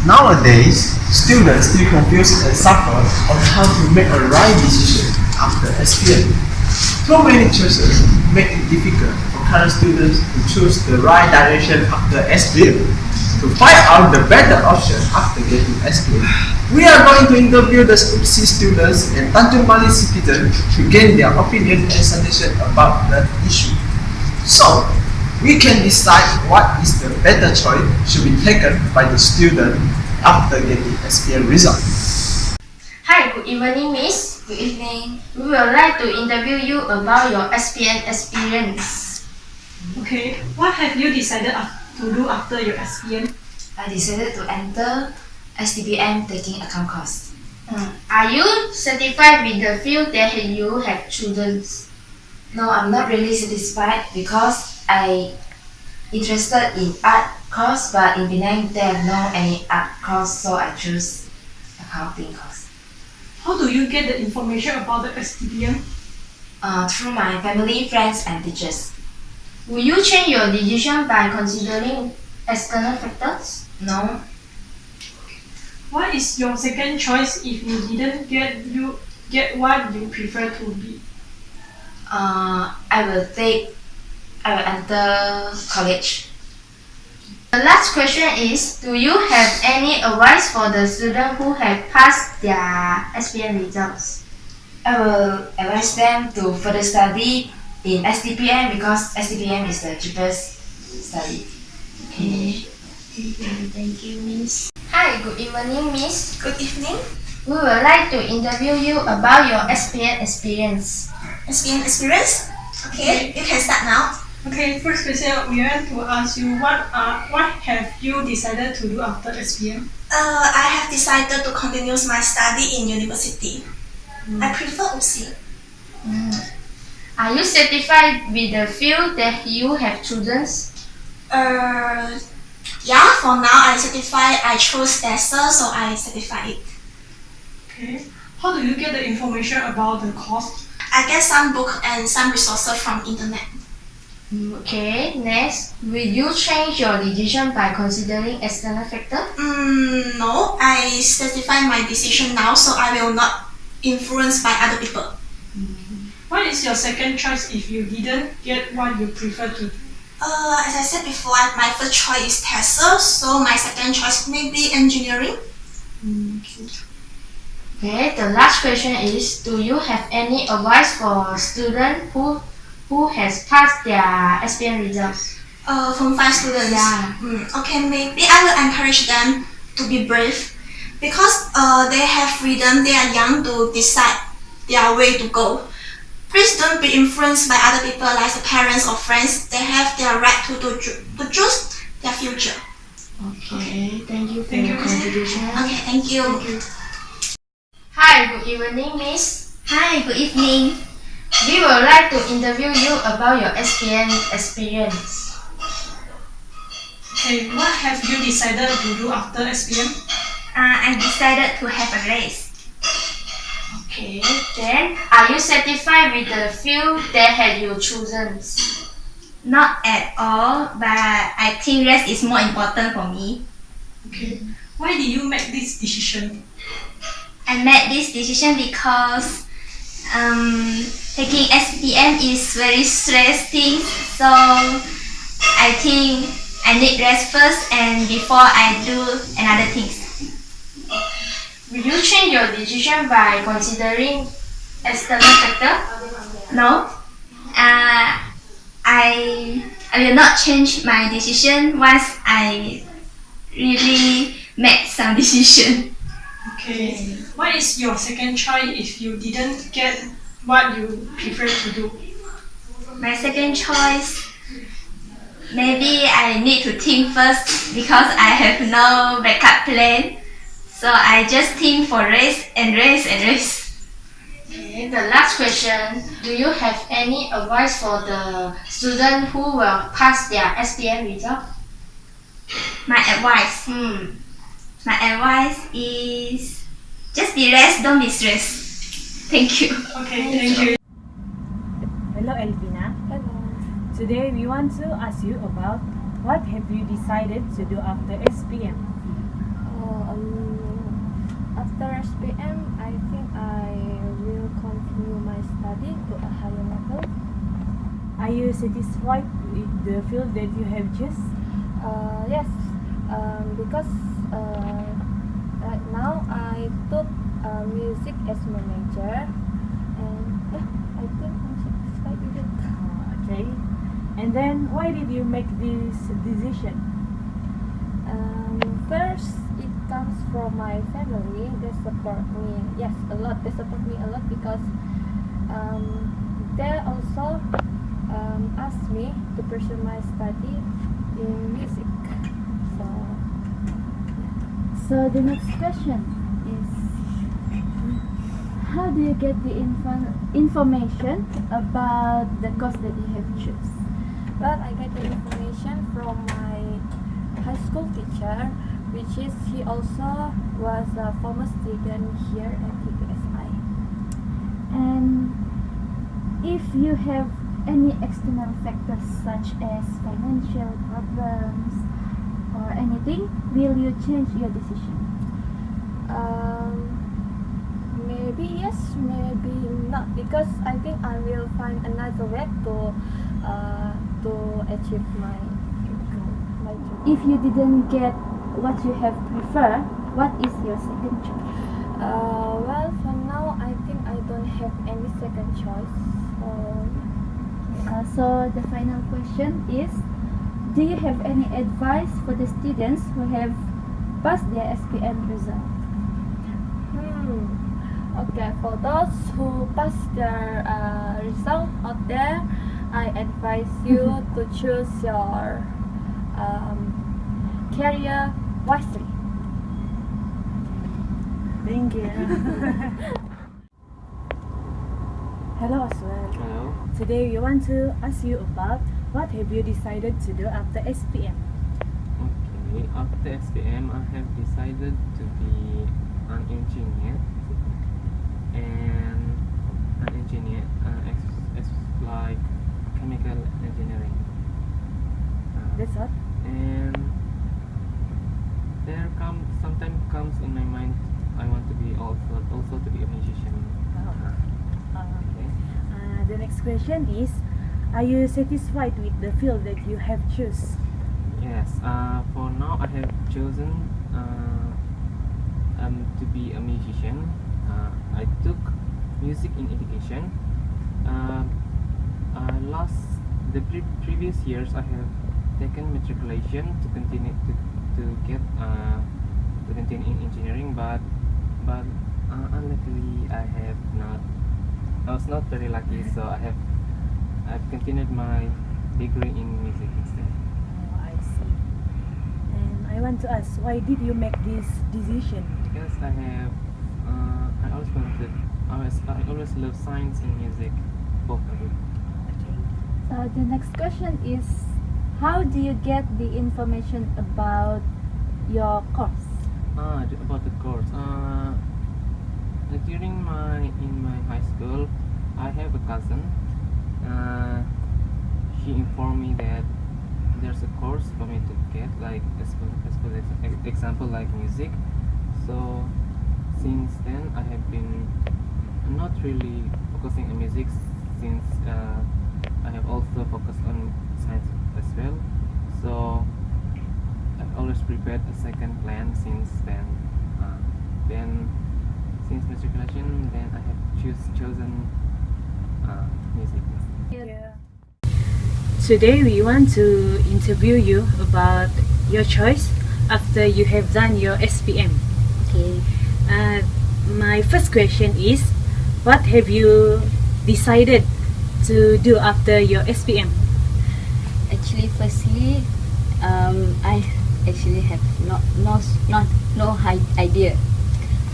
Nowadays, students still confuse and suffer on how to make a right decision after SPM. Too many choices make it difficult for current students to choose the right direction after SPM. To find out the better option after getting SPM, we are going to interview the SCOOP-C students and Tanjung Bali citizens to gain their opinion and suggestion about the issue. So, we can decide what is the better choice should be taken by the student after getting SPM result. Hi, good evening, Miss. Good evening. We would like to interview you about your SPM experience. Okay, what have you decided to do after your SPM? I decided to enter STPM taking account course. Are you satisfied with the field that you have chosen? No, I'm not really satisfied because I interested in art course, but in Penang there are no any art course, so I choose accounting course. How do you get the information about the STPM? Through my family, friends, and teachers. Will you change your decision by considering external factors? No, What is your second choice if you didn't get what you prefer to be? I will enter college. The last question is, do you have any advice for the students who have passed their SPM results? I will advise them to further study in STPM because STPM is the cheapest study. Okay. Thank you, Miss. Hi, good evening, Miss. Good evening. We would like to interview you about your SPM experience. SPM experience? Okay, you can start now. Okay, first question we want to ask you what have you decided to do after SPM? I have decided to continue my study in university. I prefer UC. Are you satisfied with the field that you have chosen? Yeah, for now I chose TESOL, so I certify it. Okay. How do you get the information about the course? I get some book and some resources from internet. Okay, next, will you change your decision by considering external factor? No, I certify my decision now, so I will not influenced by other people. What is your second choice if you didn't get what you prefer to do? As I said before, my first choice is TESOL, so my second choice may be engineering. Okay, the last question is, do you have any advice for students who has passed their SPM results? From 5 students. Yeah. Okay, maybe I will encourage them to be brave because they have freedom. They are young to decide their way to go. Please don't be influenced by other people like the parents or friends. They have their right to choose their future. Okay, thank you for your contribution. Okay, thank you. Hi, good evening, Miss. Hi, good evening. We would like to interview you about your SPM experience. Okay, what have you decided to do after SPM? I decided to have a race. Okay, then are you satisfied with the field that have you chosen? Not at all, but I think race is more important for me. Okay, why did you make this decision? I made this decision because taking SPM is very stressing, so I think I need rest first and before I do another things. Will you change your decision by considering external factor? No, I will not change my decision once I really make some decision. Okay, what is your second choice if you didn't get what you prefer to do? My second choice, maybe I need to think first because I have no backup plan. So I just think for race and race and race. Okay, the last question, do you have any advice for the student who will pass their SPM result? My advice is just be rest, don't be stressed. Thank you. Okay, thank you. Hello Elvina. Hello. Today we want to ask you about what have you decided to do after SPM? SPM, I think I will continue my study to a higher level. Are you satisfied with the field that you have chosen? Yes, because right now I took music as my major, and yeah, I think I'm satisfied with it. Okay. And then why did you make this decision? First, it comes from my family. They support me. Yes, a lot. They support me a lot because they also asked me to pursue my study in music. So the next question is, how do you get the information about the course that you have chosen? But I get the information from my high school teacher, which is he also was a former student here at TPSI. And if you have any external factors such as financial problems or anything, will you change your decision? Maybe yes, maybe not, because I think I will find another way to achieve my goal, my dream. If you didn't get what you have preferred, what is your second choice? Well, for now, I think I don't have any second choice. So the final question is, do you have any advice for the students who have passed their SPM result? Okay, for those who pass their result out there, I advise you to choose your career wisely. Thank you. Hello Aswell. Hello. Today we want to ask you about what have you decided to do after SPM? Okay, after SPM I have decided to be an engineer, and an engineer like chemical engineering. That's all? And sometimes comes in my mind I want to be also to be a musician. Okay. The next question is, are you satisfied with the field that you have chosen? Yes. For now I have chosen to be a musician. I took music in education. Previous years I have taken matriculation to continue in engineering, but unluckily I was not very lucky, so I've continued my degree in music instead. Oh, I see. And I want to ask, why did you make this decision? Because I always love science and music, both of it. So the next question is, how do you get the information about your course? About the course. During my high school, I have a cousin. She informed me that there's a course for me to get, like example like music. So since then I have been not really focusing on music, since I have also focused on science as well. So I've always prepared a second plan since then. Then since matriculation, then I have chosen music. Yeah. Today we want to interview you about your choice after you have done your SPM. Okay. My first question is, what have you decided to do after your SPM? Actually, firstly, I actually have no idea,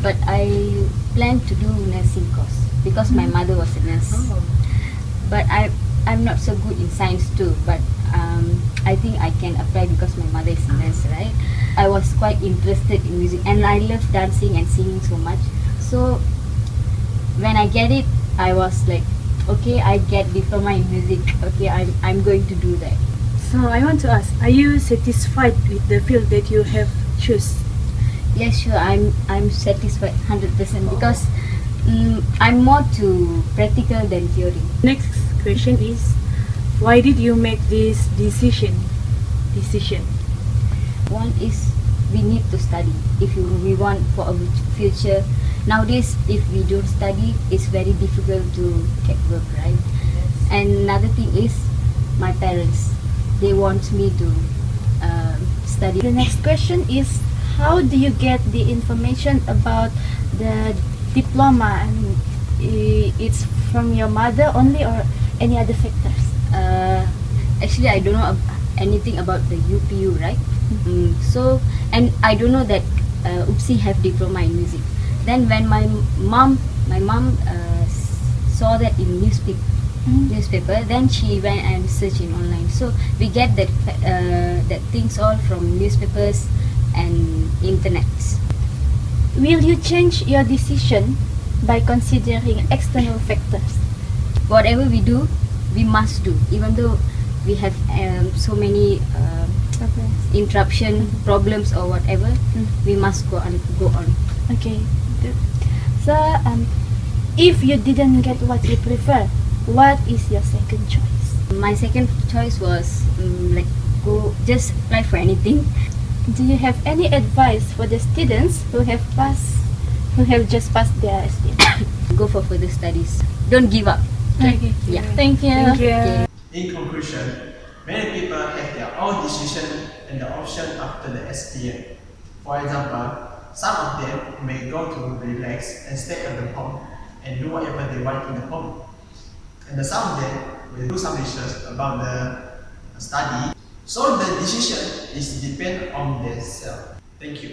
but I plan to do nursing course because my mother was a nurse. Oh. But I'm not so good in science too, but I think I can apply because my mother is a nurse, right? I was quite interested in music and I love dancing and singing so much. So when I get it, I was like, okay, I get diploma in music. Okay, I'm going to do that. So I want to ask, are you satisfied with the field that you have chosen? Yes, sure. I'm satisfied 100% because I'm more to practical than theory. Next question is, why did you make this decision? One is we need to study if we want for a future. Nowadays, if we don't study, it's very difficult to get work, right? And another thing is my parents. They want me to study. The next question is, how do you get the information about the diploma? I mean, it's from your mother only or any other factors? Actually, I don't know anything about the UPU, right? So, and I don't know that UPSI have diploma in music. Then when my mom saw that in newspaper, then she went and searched in online. So we get that things all from newspapers and internet. Will you change your decision by considering external factors? Whatever we do, we must do, even though we have so many interruption problems or whatever. We must go on. Okay, good. So if you didn't get what you prefer, what is your second choice? My second choice was just apply for anything. Do you have any advice for the students who have just passed their SPM? Go for further studies. Don't give up. Okay. Yeah. Thank you. Okay. In conclusion, many people have their own decision and the option after the SPM. For example, some of them may go to relax and stay at the home and do whatever they want in the home. And some of them will do some research about the study. So the decision is depend on themselves. Thank you.